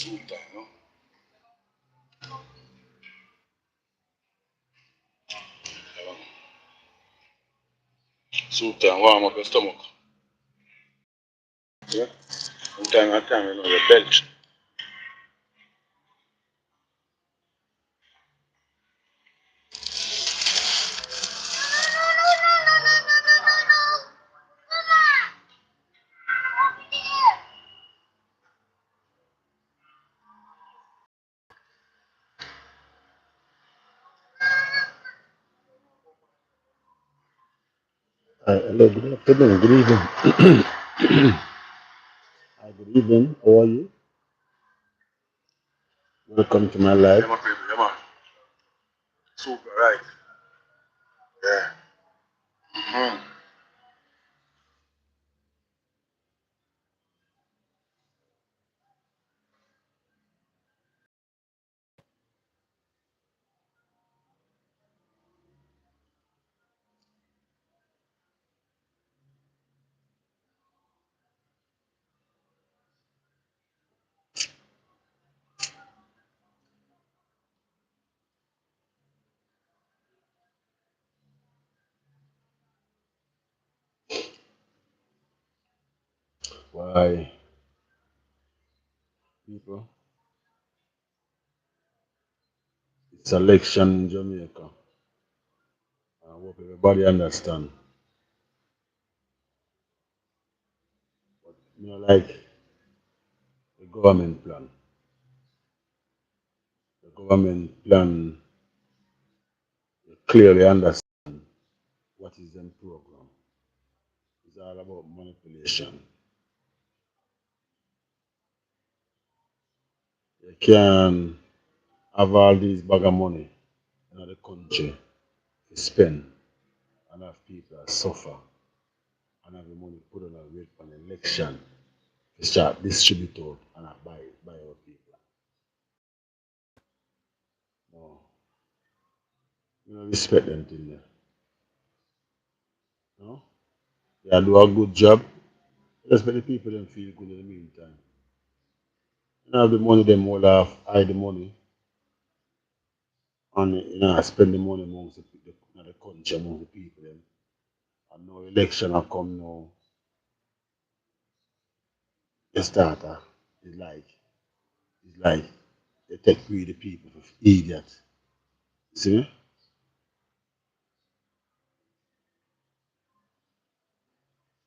soup time, you know. Soup time, warm up your stomach. Yeah. From time to time, you know, your belch. Hello, good afternoon, good evening. Hi, good evening. How are you? Welcome to my life. Yeah, my people, yeah, man. Super, right? Yeah. Mm-hmm. Why, people, it's election in Jamaica. I hope everybody understand. You know, like the government plan. The government plan clearly understand what is the program. It's all about manipulation. You can have all these bag of money in the country to spend and have people that suffer and have the money put on a wait for an election to start distribute out and buy our people. No, you don't respect them till there. No? They do a good job. Just make the people them feel good in the meantime. You have the money them all have hide the money and spend the money amongst the country among the people them. And no election will come now. The starter is like they take we the people for idiots. See me?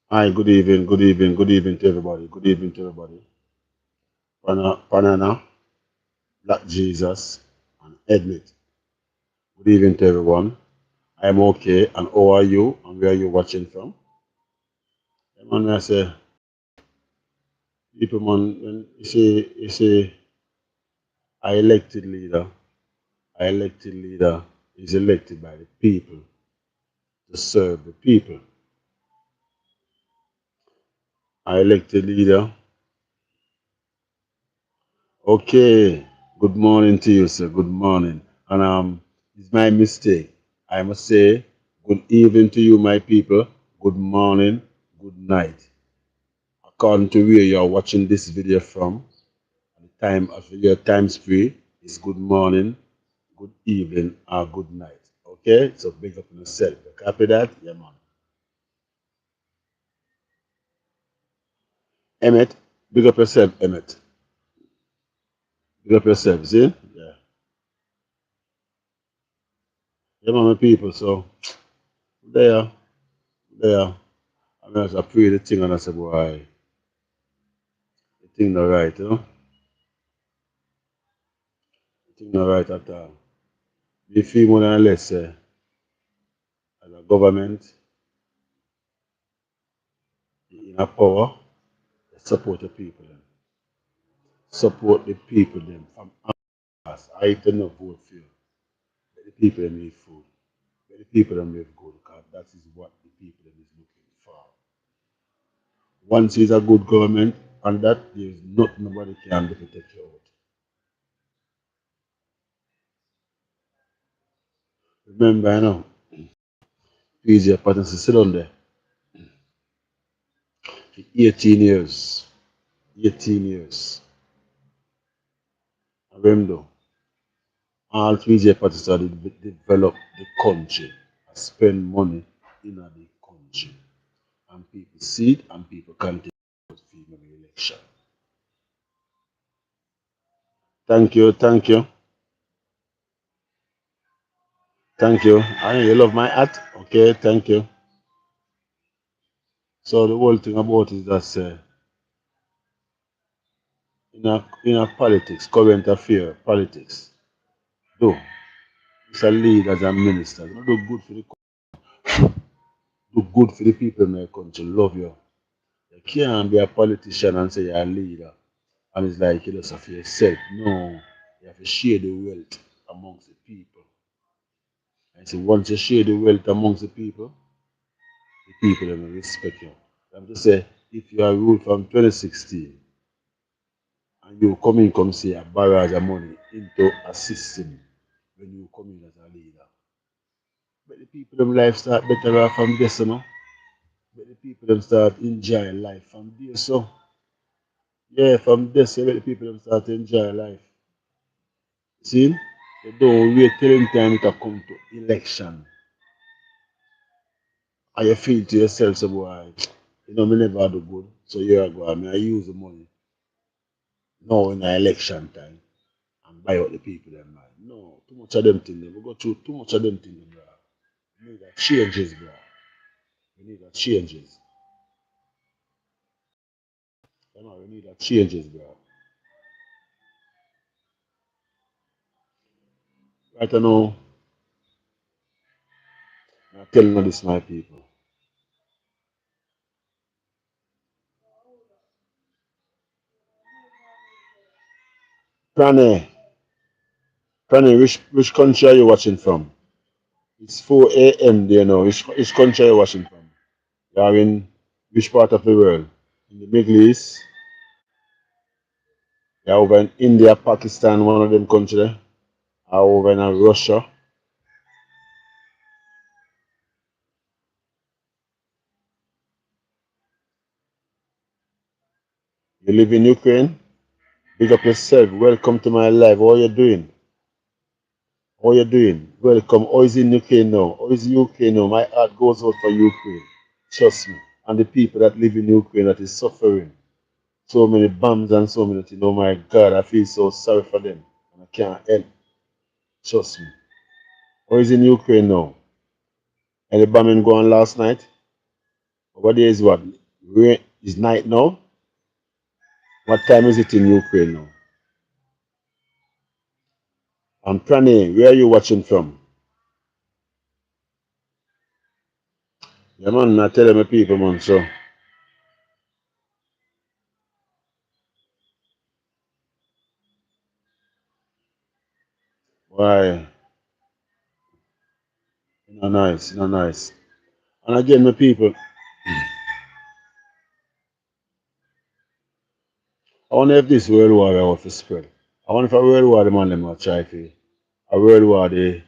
Hi, good evening, good evening, good evening to everybody. Good evening to everybody. Panana, Black Jesus, and Edmit. Good evening to everyone. I'm okay, and how are you? And where are you watching from? Man, I say, people, man, when you see, I elected leader, I elected leader is elected by the people to serve the people. I elected leader. Okay, good morning to you, sir. Good morning. And it's my mistake. I must say, good evening to you, my people. Good morning, good night. According to where you are watching this video from, the time of your time spree is good morning, good evening, or good night. Okay, so big up on yourself. You copy that? Yeah, man. Emmett, big up yourself, Emmett. Big up yourself, see? Yeah. Yeah, man, my people. So, there, there. I mean, I pray the thing and I say, boy, the thing not right, you know? The thing not right at all. The feel more than less, as a government, in a power, support the people, them. Support the people, them. From us, I do not vote for you. Let the people them need food. Let the people them live good, because that is what the people them is looking for. Once is a good government, and that there is nothing nobody can do to take you out. Remember, you know, PJ Patterson sit on there for 18 years. 18 years. Remember, all 3J parties are develop the country, spend money in the country. And people see it and people continue to female election. Thank you, thank you, thank you. I you love my hat? Okay, thank you. So the whole thing about it is that in a politics, current affair, politics, though it's a leaders and ministers, not do good for the do good for the people in my country, love you. You can't be a politician and say you're a leader and it's like you just have for yourself. No, you have to share the wealth amongst the people. And so once you share the wealth amongst the people them will respect you. I'm just say if you are ruled from 2016 and you come see a barrage of money into a system when you come in as a leader. But the people them life start better off from this, you know. But the people them start enjoying life from this, so yeah, from this, let the people them start enjoy life. See? They don't wait till the time it come to election. And you feel to yourself, so boy, you know, me never do good. So here I go, I use the money now in the election time and buy out the people them mind. No, too much of them things. We go through too much of them things, bro. We need a changes, bro. We need a changes. You know, we need a changes, bro. Right now, I'm telling you this, my people. Prane, Prane, which country are you watching from? It's 4 a.m. there now. Which country are you watching from? You are in which part of the world? In the Middle East? You are over in India, Pakistan, one of them countries. Or over in Russia. You live in Ukraine? Big up yourself. Welcome to my life. How are you doing? How are you doing? Welcome. How is in Ukraine now? How is UK now? My heart goes out for Ukraine. Trust me. And the people that live in Ukraine that is suffering. So many bombs and so many things. Oh my God, I feel so sorry for them. And I can't help. Trust me. How is in Ukraine now? And the bombing going last night? Over there is what? Rain is night now? What time is it in Ukraine now? And Prane, where are you watching from? Yeah man, I tell my people man, so why? Nice, nice. And again, my people, I wonder if this world war I want to spread. I wonder if a world war the man them will try to a world war the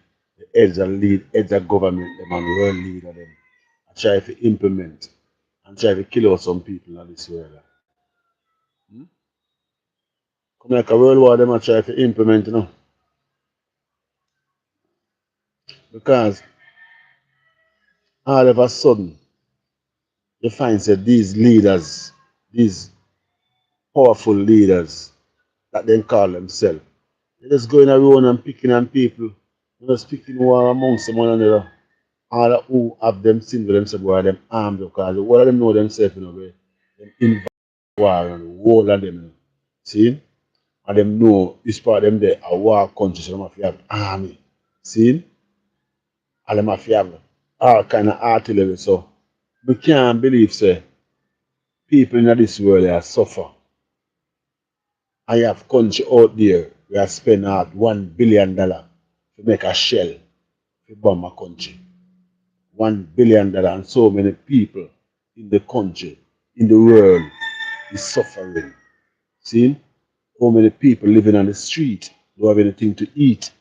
heads of government them and world leader them I try to implement and try to kill out some people in this world. Hmm? Come like a world war them I try to implement, you know. Because all of a sudden you find that these leaders, these powerful leaders that they call themselves, they're just going around and picking on people. They're just picking war amongst them one another. All who have them sin with themselves were them armed because all of them know themselves, you know, them in war and the whole of them, you know. See? And them know this part of them there a war country, so them have to have army. See? And them have to have all kind of artillery. So we can't believe say people in this world are suffer. And you have country out there where spend out $1 billion to make a shell to bomb a country. $1 billion and so many people in the country, in the world is suffering. See? How many people living on the street don't have anything to eat.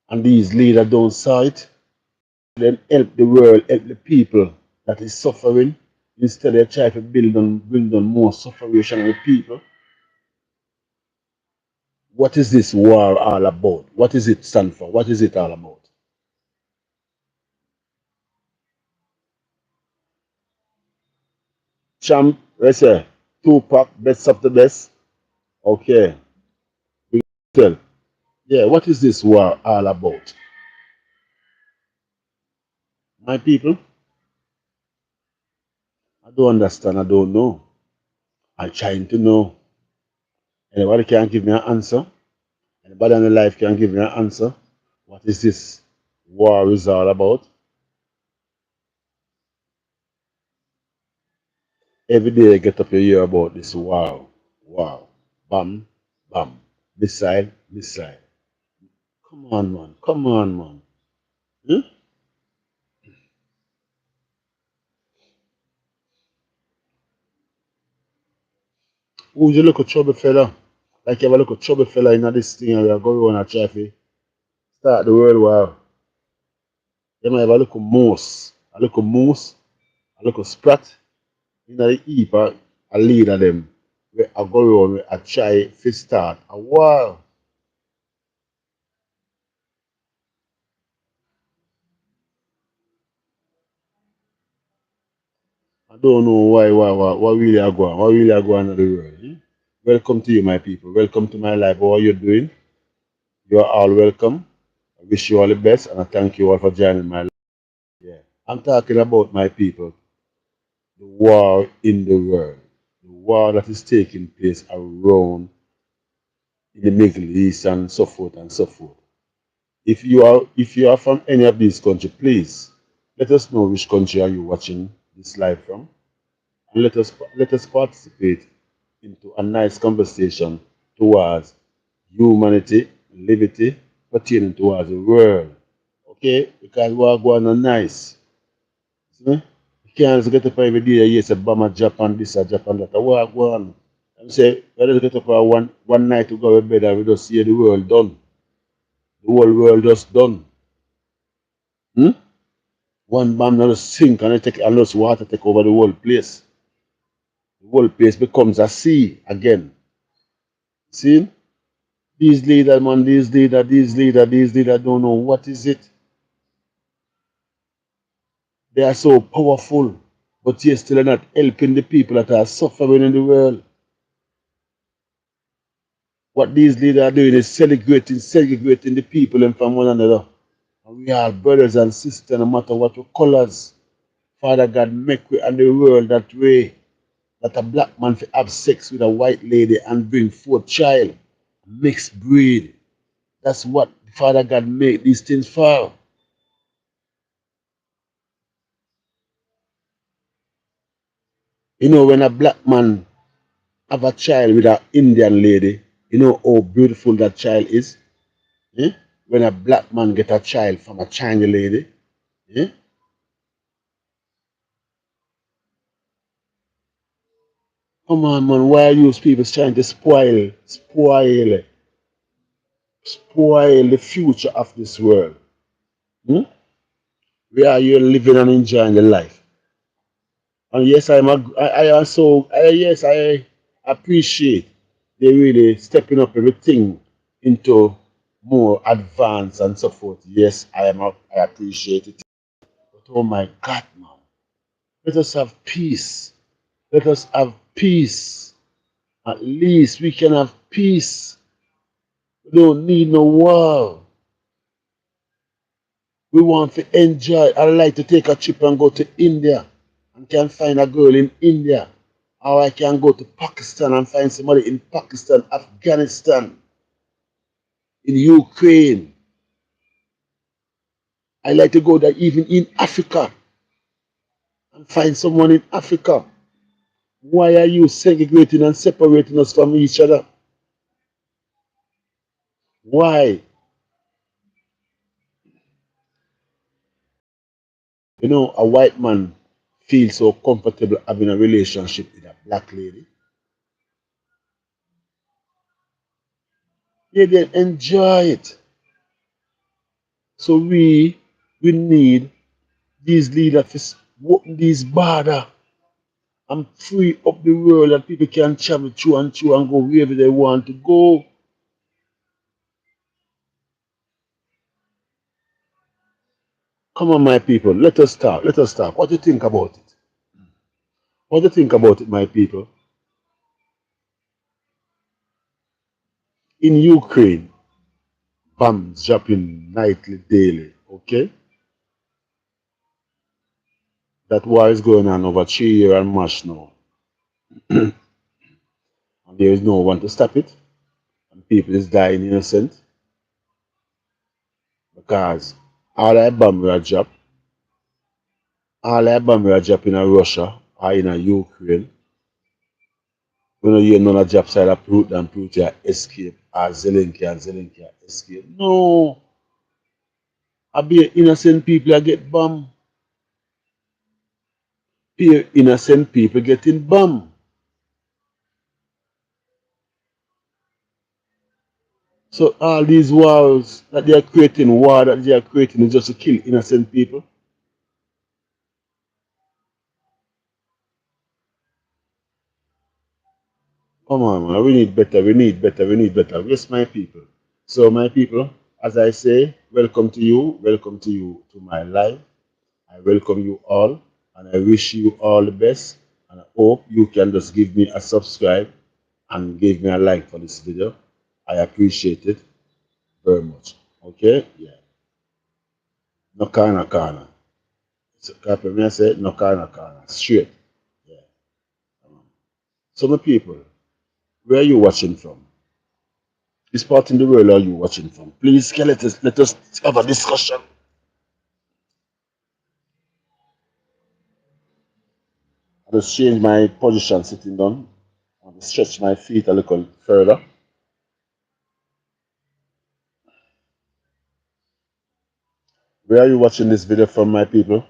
And these leaders don't saw it. Them help the world, help the people that is suffering. Instead they try to bring down more sufferation on the people. What is this war all about? What is it stand for? What is it all about? Champ, let's say, Tupac, best of the best. Okay, tell. Yeah, what is this war all about? My people, I don't understand, I don't know. I'm trying to know. Anybody can give me an answer? Anybody in the life can give me an answer? What is this war is all about? Every day I get up you hear about this wow, wow, bam, bam, missile, missile. Come on, man. Come on, man. Hmm? Who's a little trouble fella? Like you have a little trouble fella in this thing and you're going on a try to start the world war. You might have a little moose, a little sprat in the heap, a lead of them. Where I go on, I try to start a war. I don't know why really I go on, why really I go on in the world. Eh? Welcome to you, my people. Welcome to my life. How are you doing? You are all welcome. I wish you all the best and I thank you all for joining my life. Yeah. I'm talking about my people, the war in the world, the war that is taking place around in the Middle East and so forth and so forth. If you are from any of these countries, please let us know which country are you watching this live from, and let us participate into a nice conversation towards humanity, liberty, pertaining towards the world. Okay, because we are going on nice. See me? You can't just get up every day, yes, a bomber Japan, this, a Japan, that. What are going on? I'm saying, we just get up for one night to go to bed and we just see the world done. The whole world just done. Hmm? One bomb now just sink and it take and just water take over the whole place. The whole place becomes a sea again. See? These leaders, man, these leaders don't know what is it. They are so powerful, but yet still are not helping the people that are suffering in the world. What these leaders are doing is segregating the people and from one another. And we are brothers and sisters, no matter what your colors. Father God, make we and the world that way. That a black man have sex with a white lady and bring forth child. Mixed breed. That's what Father God made these things for. You know, when a black man have a child with an Indian lady, you know how beautiful that child is? Eh? When a black man get a child from a Chinese lady, eh? Come on, man, why are you people trying to spoil the future of this world? Hmm? Where are you living and enjoying the life? And yes, I also, yes, I appreciate they really stepping up everything into more advanced and so forth. Yes, I appreciate it. But oh my God, man, let us have peace. Let us have peace. At least we can have peace. We don't need no war. We want to enjoy. I like to take a trip and go to India and can find a girl in India. Or I can go to Pakistan and find somebody in Pakistan, Afghanistan, in Ukraine. I like to go there even in Africa and find someone in Africa. Why are you segregating and separating us from each other? Why? You know, a white man feels so comfortable having a relationship with a black lady. They then enjoy it. So we need these leaders to open these borders and free up the world that people can travel through and go wherever they want to go. Come on, my people, let us talk. Let us talk. What do you think about it? What do you think about it, my people? In Ukraine, bombs dropping nightly, daily. Okay, that war is going on over 3 years and much now, and there is no one to stop it. And people is dying innocent because all that bomb we are drop, all that bomb we are dropping in Russia or in Ukraine. We don't hear none of job side of Putin escape or Zelensky escape. No, I be innocent people that get bombed. Be innocent people getting bombed. So all these wars that they are creating, war that they are creating is just to kill innocent people. Come on, man. We need better. We need better. We need better. Yes, my people. So, my people, as I say, welcome to you. Welcome to you to my life. I welcome you all and I wish you all the best. And I hope you can just give me a subscribe and give me a like for this video. I appreciate it very much. Okay? Yeah. No corner corner. So, copy me, I say no corner corner. Straight. Yeah. So, my people, where are you watching from? Which part in the world are you watching from? Please, let us have a discussion. I just change my position sitting down. I just stretch my feet a little further. Where are you watching this video from, my people?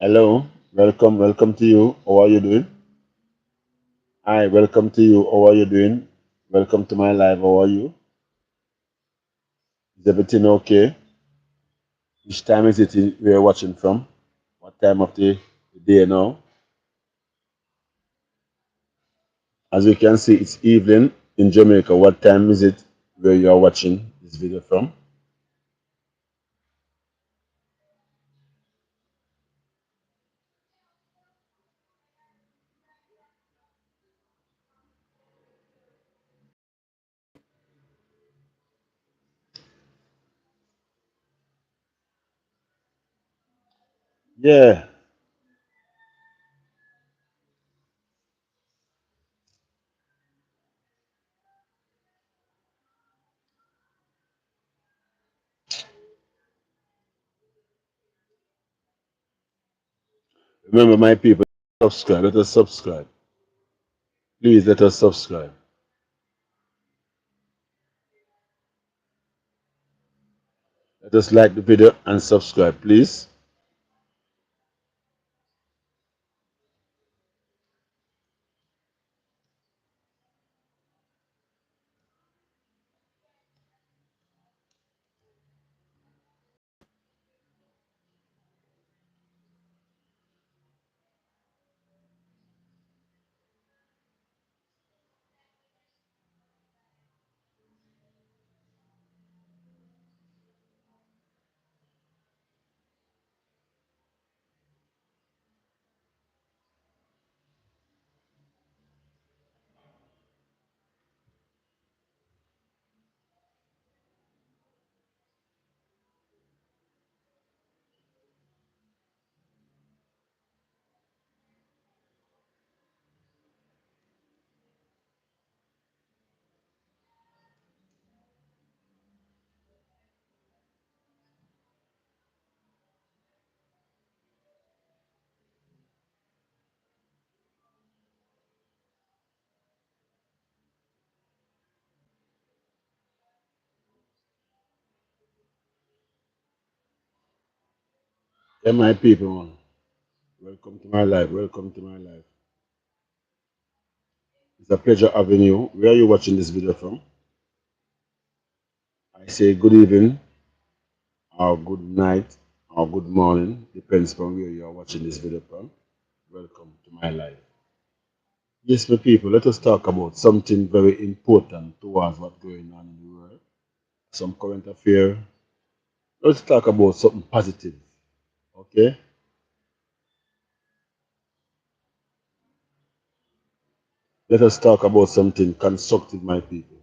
Hello, welcome to you. How are you doing? Hi, welcome to you. How are you doing? Welcome to my live. How are you? Is everything okay? Which time is it we're watching from? What time of the day now? As you can see, it's evening in Jamaica. What time is it where you are watching this video from? Yeah, remember, my people, subscribe. Let us subscribe. Please let us subscribe. Let us like the video and subscribe, please. Yeah, my people, man. Welcome to my life. Welcome to my life. It's a pleasure having you. Where are you watching this video from? I say good evening, or good night, or good morning. Depends on where you are watching this video from. Welcome to my life. Yes, my people, let us talk about something very important towards what's going on in the world. Some current affair. Let's talk about something positive. Okay? Let us talk about something constructive, my people.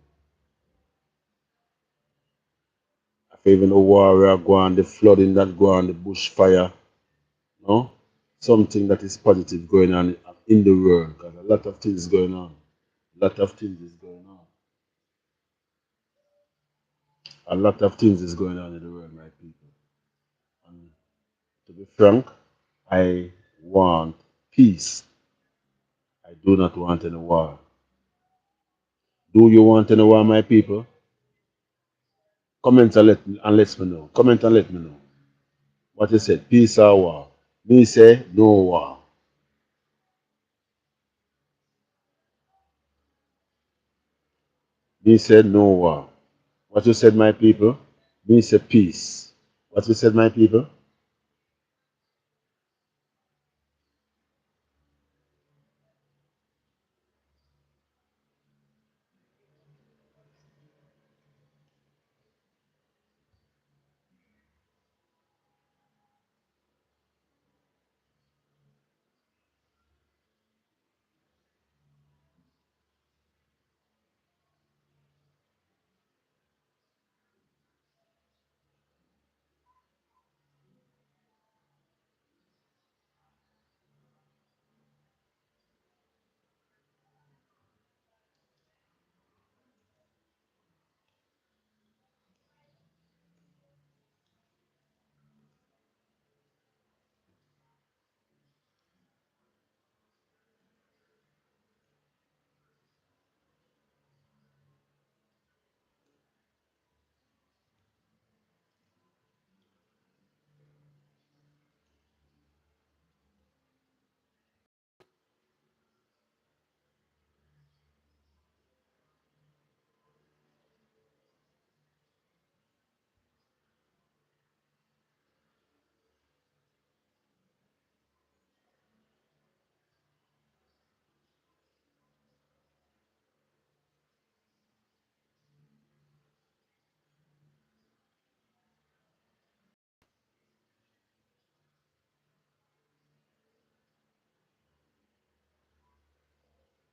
If even the war we are going, the flooding that go on, the bushfire, no? Something that is positive going on in the world. Because a lot of things going on. A lot of things is going on. A lot of things is going on in the world, my people. And to be frank, I want peace. I do not want any war. Do you want any war, my people? Comment and let me know. Comment and let me know. What you said, peace or war? Me say no war. Me said no war. What you said, my people? Me say peace. What you said, my people?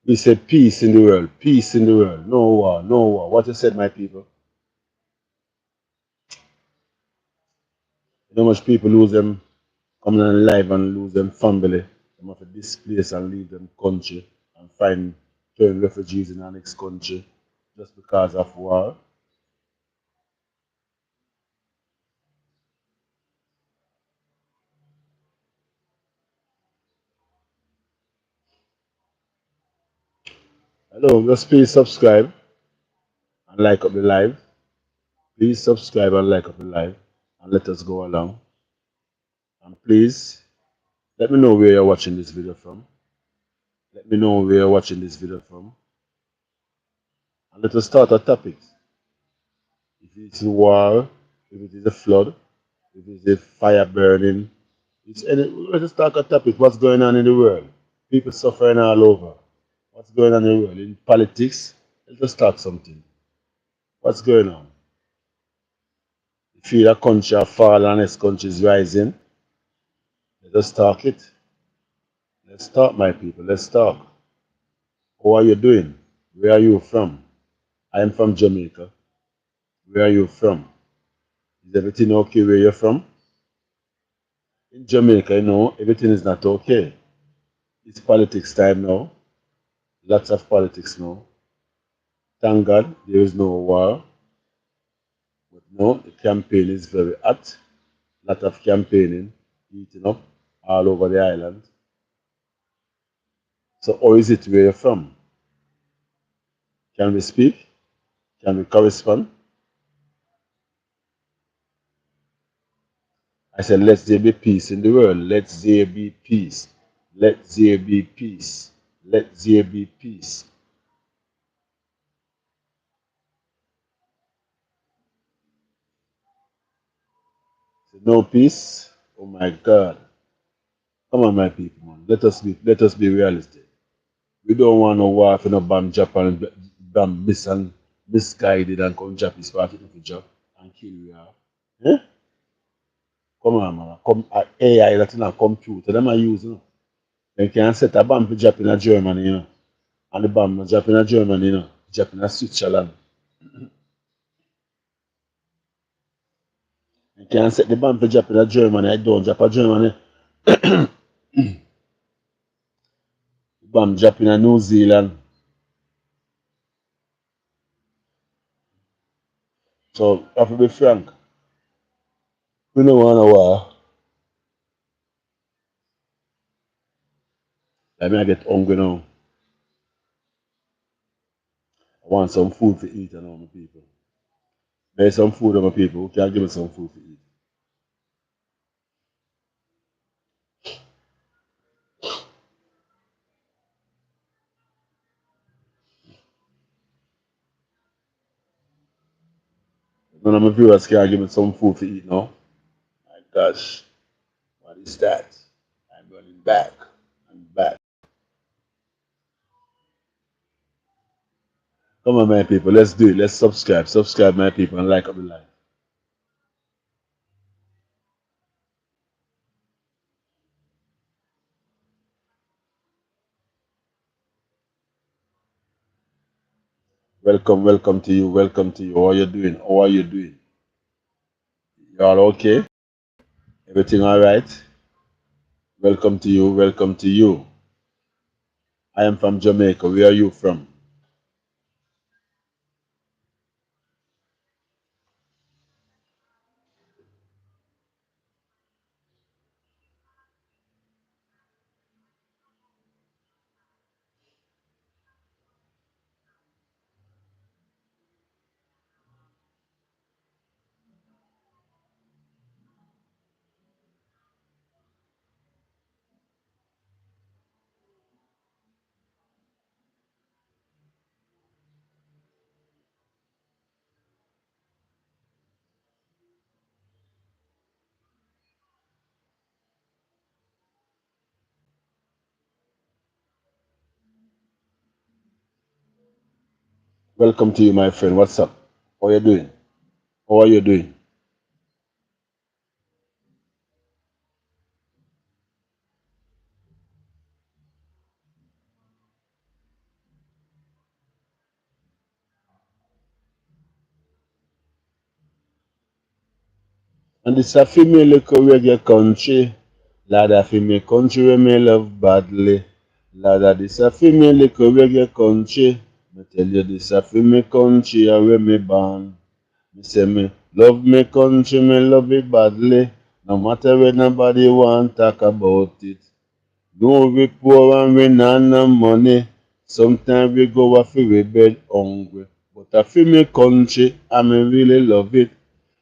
We said peace in the world. Peace in the world. No war. No war. What you said, my people? You know much people lose them coming on live and lose them family. They have to displace and leave them country and find turn refugees in the next country just because of war. Hello, just please subscribe and like up the live. Please subscribe and like up the live and let us go along. And please let me know where you're watching this video from. Let me know where you're watching this video from. And let us start our topics. If it's a war, if it is a flood, if it's a fire burning, it's any, let us start our topic. What's going on in the world? People suffering all over. What's going on in the world? In politics, let us start something. What's going on? You feel a country are falling and this country is rising. Let us talk it. Let's talk, my people. Let's talk. How are you doing? Where are you from? I am from Jamaica. Where are you from? Is everything okay where you're from? In Jamaica, everything is not okay. It's politics time now. Lots of politics now. Thank God there is no war. But no, the campaign is very hot. Lot of campaigning, heating up all over the island. So how is it where you're from? Can we speak? Can we correspond? I said, let there be peace in the world. Let there be peace. Let there be peace. Let there be peace. So no peace. Oh my God. Come on, my people, man. Let us be realistic. We don't want no war for no bomb Japan, bomb miss and misguided and come Japanese party to job and kill you off. Eh? Come on, man. Come AI that's in a computer. Them are using. They can set a bomb for Japan and Germany, you know. And the bomb not Japan and Germany, you know. Japan and Switzerland. They can set the bomb for Japan and Germany. I don't Japan Germany. Bomb Japan and New Zealand. So I have to be frank. We don't want a war. I mean I get hungry now. I want some food to eat and all my people. There's some food on my people. Who can give me some food to eat? None of my viewers can give me some food to eat now. My gosh, what is that? I'm running back. I'm back. Come on, my people. Let's do it. Let's subscribe. Subscribe, my people, and like up the live. Welcome, welcome to you. Welcome to you. How are you doing? How are you doing? You all okay? Everything all right? Welcome to you. Welcome to you. I am from Jamaica. Where are you from? Welcome to you, my friend. What's up? How are you doing? How are you doing? And this a female little reggae country. Lad a female country we me love badly. Lad a this a female little reggae country. Me tell you this a female country where me born. Me say me love me country, me love it badly. No matter when nobody want talk about it. No we poor and we not no money. Sometimes we go off we bed hungry. But a female country, I me really love it.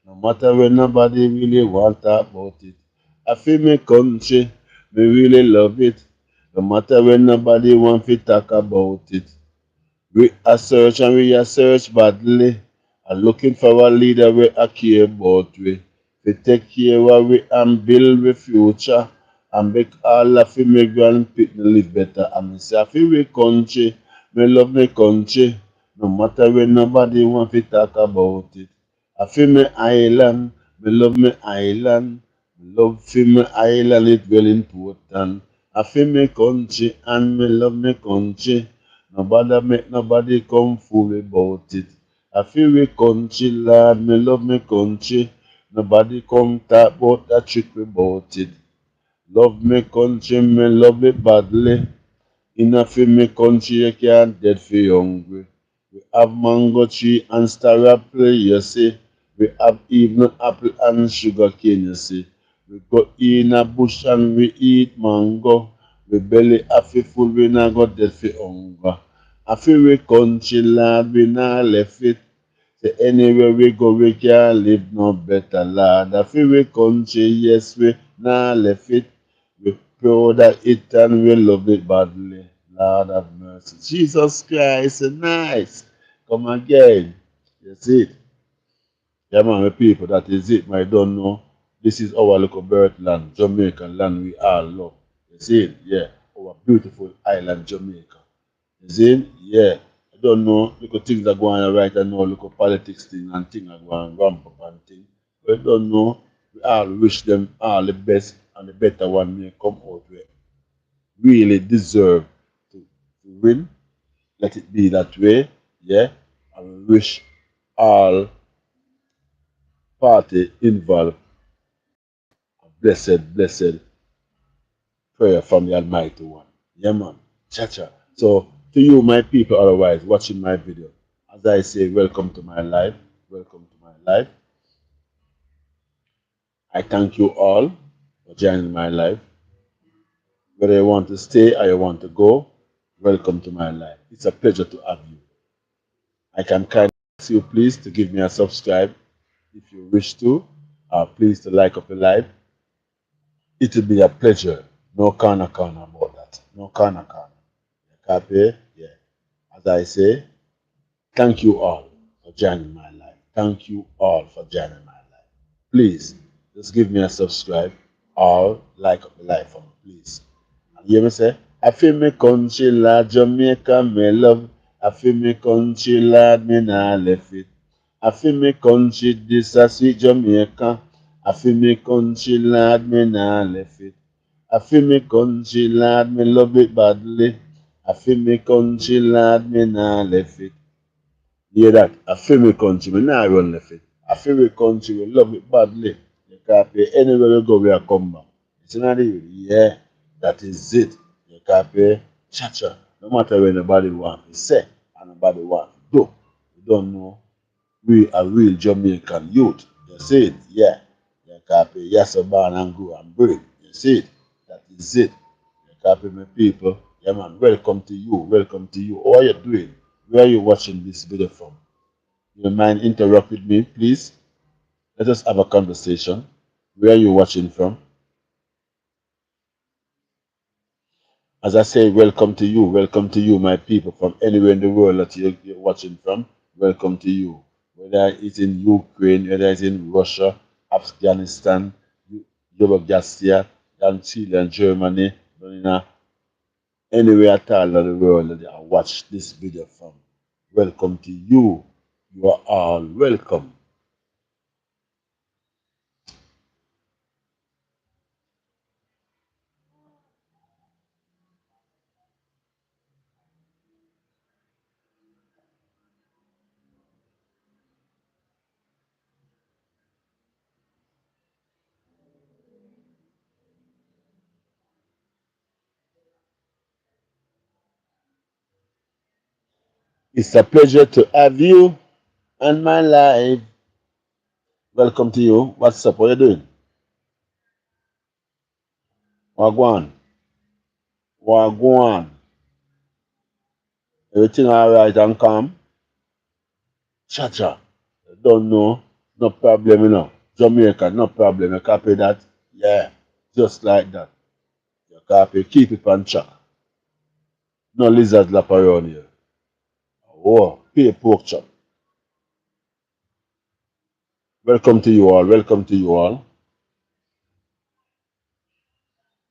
No matter when nobody really want talk about it. I feel my country, me really love it. No matter when nobody want to talk about it. We are search and we are search badly. And looking for a leader we are care about we. We take care of we and build we future. And make all of me grandchildren live better. And me say I feel we country, me love my country. No matter when nobody want to talk about it. I feel my island, me love my island. Me love for my island, it's very important. I feel my country and me love my country. Nobody make nobody come fool about it. I feel we country lad, me love my country. Nobody come talk about that trick about it. Love me country, me love it badly. Enough in me country, you can't dead for hungry. We have mango tree and star apple, you see. We have even apple and sugar cane, you see. We go in a bush and we eat mango. We belly half full, we not got dead for hunger. I feel we country lad, we not left it. Say anywhere we go, we can live no better lad. I feel we country, yes, we not left it. We proud of it and we love it badly. Lord have mercy. Jesus Christ is nice. Come again. You see it? Yeah, man, my people, that is it. I don't know. This is our little birth land, Jamaican land we all love. You see it? Yeah. Our beautiful island, Jamaica. You see? Yeah. I don't know. Look at things are going on right now. Look at politics thing and things are going ramp up and things. But I don't know. We all wish them all the best and the better one may come out where really deserve to win. Let it be that way. Yeah. And we wish all party involved a blessed prayer from the Almighty One. Yeah, man. Cha cha. So, to you, my people, otherwise, watching my video, as I say, welcome to my life. Welcome to my life. I thank you all for joining my life. Whether you want to stay or you want to go, welcome to my life. It's a pleasure to have you. I can kindly ask you, please, to give me a subscribe if you wish to. Please to like up the live. It will be a pleasure. No corner about that. No corner. Copy? Yeah. As I say, thank you all for joining my life. Thank you all for joining my life. Please, just give me a subscribe or like up the live for me, please. And you hear me say, I feel me country lad, Jamaica, me love. I feel me country lad, me nah left it. I feel me country, this a sweet Jamaica. I feel me country lad, me nah left it. I feel me country lad, me love it badly. I feel me country lad, me nah left it. Hear that? I feel me country, me nah run left it. I feel me country, we love it badly. You can't pay anywhere we go, we are come back. It's not even, yeah, that is it. You can't pay, cha-cha. No matter what nobody want to say, and nobody want to do. You don't know, we are real Jamaican youth. You see it? Yeah. You can't pay, yes, a born and grow and breathe. You see it? That is it. You can't pay my people. Yeah, man, welcome to you. Welcome to you. How are you doing? Where are you watching this video from? You don't mind interrupt with me, please? Let us have a conversation. Where are you watching from? As I say, welcome to you, my people, from anywhere in the world that you're watching from. Welcome to you. Whether it's in Ukraine, whether it's in Russia, Afghanistan, Yugoslavia, and Chile and Germany, you know, anywhere at all in the world that you watch this video from. Welcome to you. You are all welcome. It's a pleasure to have you on my life. Welcome to you. What's up? What are you doing? Wagwan. Wagwan. Everything alright and calm? Cha cha. Don't know. No problem, you know. Jamaica, no problem. You copy that? Yeah. Just like that. You copy. Keep it on track. No lizard lap around here. Oh, pay pork chop. Welcome to you all. Welcome to you all.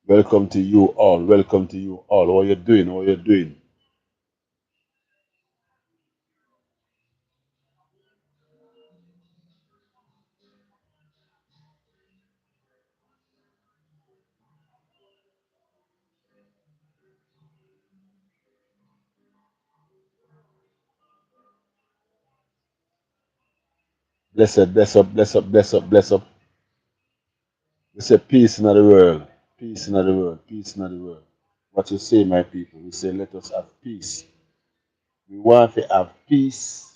Welcome to you all. Welcome to you all. How are you doing? How are you doing? Blessed, bless up, bless up, bless up, bless up. We say peace in the world. Peace in the world. Peace in the world. What you say, my people? We say let us have peace. We want to have peace